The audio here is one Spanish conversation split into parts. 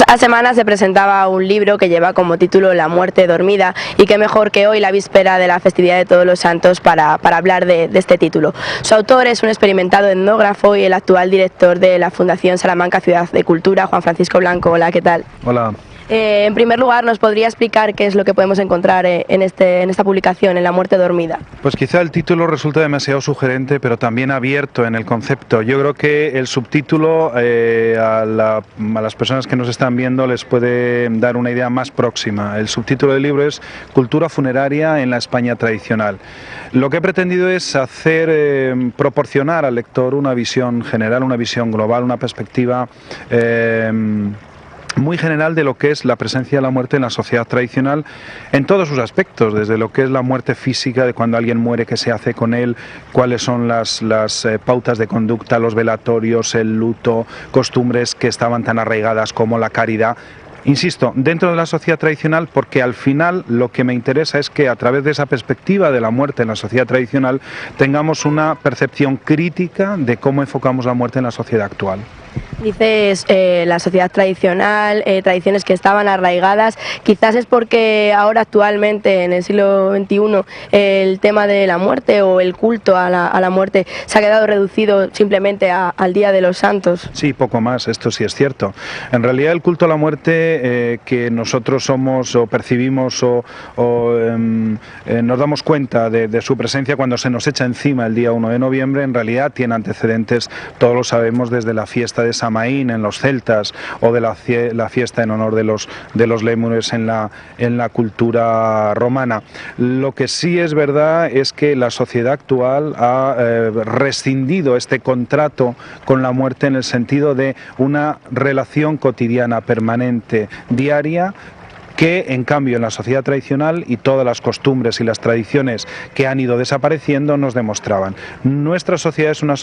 Hace semanas se presentaba un libro que lleva como título La muerte dormida, y qué mejor que hoy, la víspera de la festividad de Todos los Santos, para hablar de este título. Su autor es un experimentado etnógrafo y el actual director de la Fundación Salamanca Ciudad de Cultura, Juan Francisco Blanco. Hola, ¿qué tal? Hola. En primer lugar, ¿nos podría explicar qué es lo que podemos encontrar en esta publicación, en La muerte dormida? Pues quizá el título resulta demasiado sugerente, pero también abierto en el concepto. Yo creo que el subtítulo a las personas que nos están viendo les puede dar una idea más próxima. El subtítulo del libro es Cultura funeraria en la España tradicional. Lo que he pretendido es proporcionar al lector una visión general, una visión global, una perspectiva muy general de lo que es la presencia de la muerte en la sociedad tradicional en todos sus aspectos, desde lo que es la muerte física, de cuando alguien muere, qué se hace con él, cuáles son las pautas de conducta, los velatorios, el luto, costumbres que estaban tan arraigadas como la caridad. Insisto, dentro de la sociedad tradicional, porque al final lo que me interesa es que a través de esa perspectiva de la muerte en la sociedad tradicional tengamos una percepción crítica de cómo enfocamos la muerte en la sociedad actual. Dices la sociedad tradicional, tradiciones que estaban arraigadas. Quizás es porque ahora actualmente, en el siglo XXI, el tema de la muerte o el culto a la muerte se ha quedado reducido simplemente al Día de los Santos. Sí, poco más, esto sí es cierto. En realidad el culto a la muerte que nosotros somos o percibimos nos damos cuenta de su presencia cuando se nos echa encima el día 1 de noviembre, en realidad tiene antecedentes, todos lo sabemos, desde la fiesta de Samaín en los celtas o de la fiesta en honor de los lémures en la cultura romana. Lo que sí es verdad es que la sociedad actual ha rescindido este contrato con la muerte en el sentido de una relación cotidiana, permanente, diaria, que en cambio en la sociedad tradicional y todas las costumbres y las tradiciones que han ido desapareciendo nos demostraban. Nuestra sociedad es una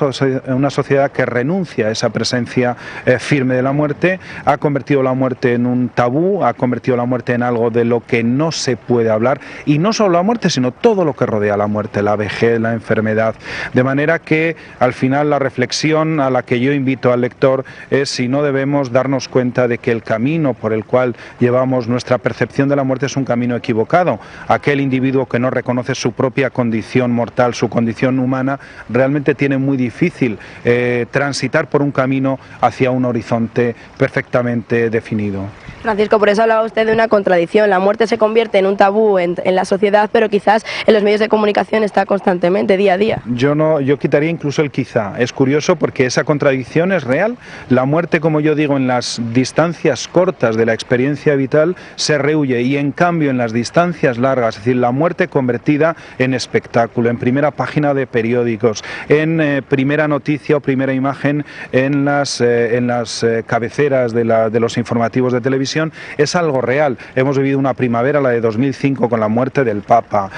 sociedad que renuncia a esa presencia firme de la muerte, ha convertido la muerte en un tabú, ha convertido la muerte en algo de lo que no se puede hablar, y no solo la muerte, sino todo lo que rodea la muerte, la vejez, la enfermedad. De manera que al final la reflexión a la que yo invito al lector es si no debemos darnos cuenta de que el camino por el cual llevamos nuestra percepción de la muerte es un camino equivocado. Aquel individuo que no reconoce su propia condición mortal, su condición humana, realmente tiene muy difícil transitar por un camino hacia un horizonte perfectamente definido. Francisco, por eso hablaba usted de una contradicción. La muerte se convierte en un tabú en la sociedad, pero quizás en los medios de comunicación está constantemente, día a día. Yo quitaría incluso el quizá. Es curioso porque esa contradicción es real. La muerte, como yo digo, en las distancias cortas de la experiencia vital se rehuye, y en cambio en las distancias largas, es decir, la muerte convertida en espectáculo, en primera página de periódicos, en primera noticia o primera imagen en las cabeceras de los informativos de televisión, es algo real. Hemos vivido una primavera, la de 2005, con la muerte del Papa,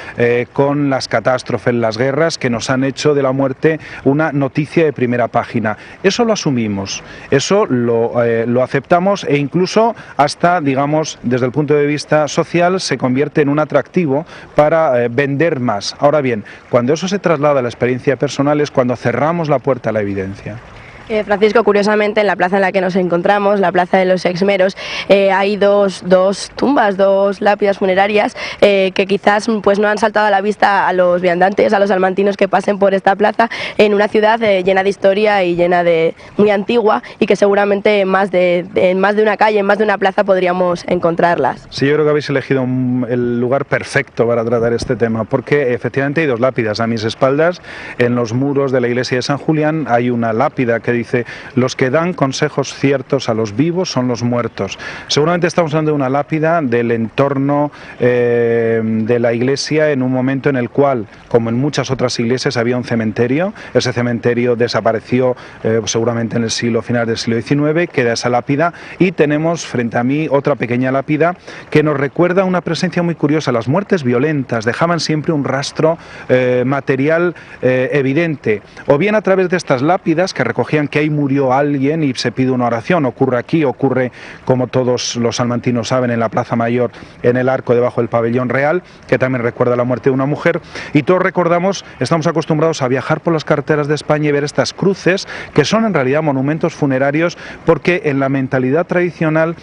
con las catástrofes, las guerras, que nos han hecho de la muerte una noticia de primera página. Eso lo asumimos, eso lo aceptamos, e incluso hasta, digamos, desde el punto de vista social, se convierte en un atractivo para vender más. Ahora bien, cuando eso se traslada a la experiencia personal es cuando cerramos la puerta a la evidencia. Francisco, curiosamente, en la plaza en la que nos encontramos, la plaza de los Exmeros, hay dos tumbas, dos lápidas funerarias que quizás pues no han saltado a la vista a los viandantes, a los salmantinos que pasen por esta plaza, en una ciudad llena de historia y muy antigua, y que seguramente en más de una calle, en más de una plaza podríamos encontrarlas. Sí, yo creo que habéis elegido el lugar perfecto para tratar este tema, porque efectivamente hay dos lápidas a mis espaldas. En los muros de la iglesia de San Julián hay una lápida que dice: los que dan consejos ciertos a los vivos son los muertos. Seguramente estamos hablando de una lápida del entorno de la iglesia, en un momento en el cual, como en muchas otras iglesias, había un cementerio. Ese cementerio desapareció seguramente en el final del siglo XIX, queda esa lápida, y tenemos frente a mí otra pequeña lápida que nos recuerda una presencia muy curiosa. Las muertes violentas dejaban siempre un rastro material evidente, o bien a través de estas lápidas que recogían que ahí murió alguien y se pide una oración. Ocurre aquí, ocurre, como todos los salmantinos saben, en la Plaza Mayor, en el arco debajo del pabellón real, que también recuerda la muerte de una mujer. Y todos recordamos, estamos acostumbrados a viajar por las carreteras de España y ver estas cruces, que son en realidad monumentos funerarios, porque en la mentalidad tradicional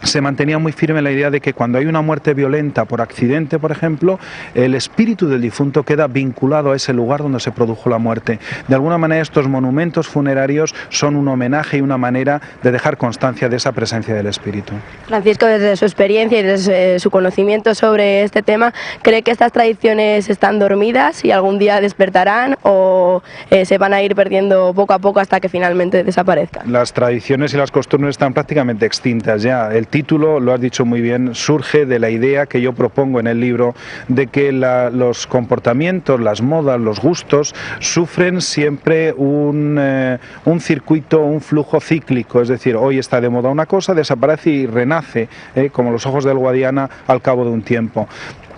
se mantenía muy firme la idea de que cuando hay una muerte violenta por accidente, por ejemplo, el espíritu del difunto queda vinculado a ese lugar donde se produjo la muerte. De alguna manera estos monumentos funerarios son un homenaje y una manera de dejar constancia de esa presencia del espíritu. Francisco, desde su experiencia y desde su conocimiento sobre este tema, ¿cree que estas tradiciones están dormidas y algún día despertarán o se van a ir perdiendo poco a poco hasta que finalmente desaparezcan? Las tradiciones y las costumbres están prácticamente extintas ya. El título, lo has dicho muy bien, surge de la idea que yo propongo en el libro de que los comportamientos, las modas, los gustos sufren siempre un circuito, un flujo cíclico, es decir, hoy está de moda una cosa, desaparece y renace, como los ojos del Guadiana al cabo de un tiempo.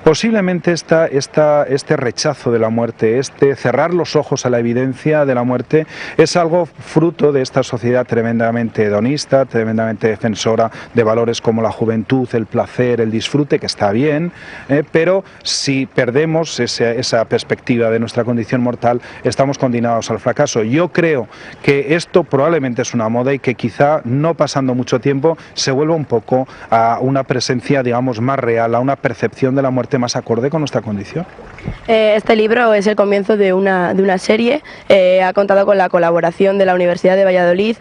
Posiblemente este rechazo de la muerte, cerrar los ojos a la evidencia de la muerte, es algo fruto de esta sociedad tremendamente hedonista, tremendamente defensora de valores como la juventud, el placer, el disfrute, que está bien, pero si perdemos esa perspectiva de nuestra condición mortal, estamos condenados al fracaso. Yo creo que esto probablemente es una moda y que quizá no pasando mucho tiempo se vuelva un poco a una presencia, digamos, más real, a una percepción de la muerte más acorde con nuestra condición. Este libro es el comienzo de una serie, ha contado con la colaboración de la Universidad de Valladolid.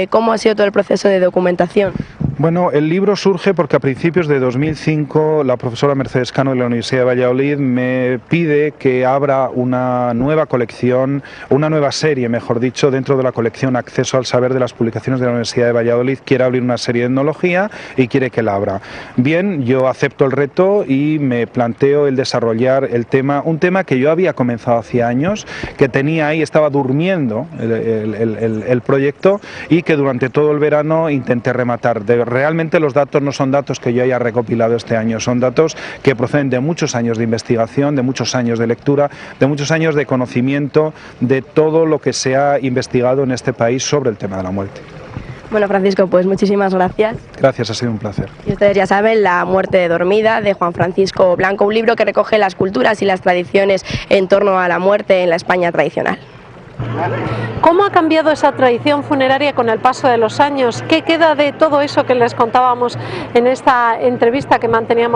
¿Cómo ha sido todo el proceso de documentación? Bueno, el libro surge porque a principios de 2005 la profesora Mercedes Cano de la Universidad de Valladolid me pide que abra una nueva colección, una nueva serie, mejor dicho, dentro de la colección Acceso al Saber de las publicaciones de la Universidad de Valladolid. Quiere abrir una serie de etnología y quiere que la abra. Bien, yo acepto el reto y me planteo el desarrollar un tema que yo había comenzado hace años, que tenía ahí, estaba durmiendo el proyecto y que durante todo el verano intenté rematar. Realmente los datos no son datos que yo haya recopilado este año, son datos que proceden de muchos años de investigación, de muchos años de lectura, de muchos años de conocimiento de todo lo que se ha investigado en este país sobre el tema de la muerte. Bueno, Francisco, pues muchísimas gracias. Gracias, ha sido un placer. Y ustedes ya saben, La muerte dormida, de Juan Francisco Blanco, un libro que recoge las culturas y las tradiciones en torno a la muerte en la España tradicional. ¿Cómo ha cambiado esa tradición funeraria con el paso de los años? ¿Qué queda de todo eso que les contábamos en esta entrevista que manteníamos?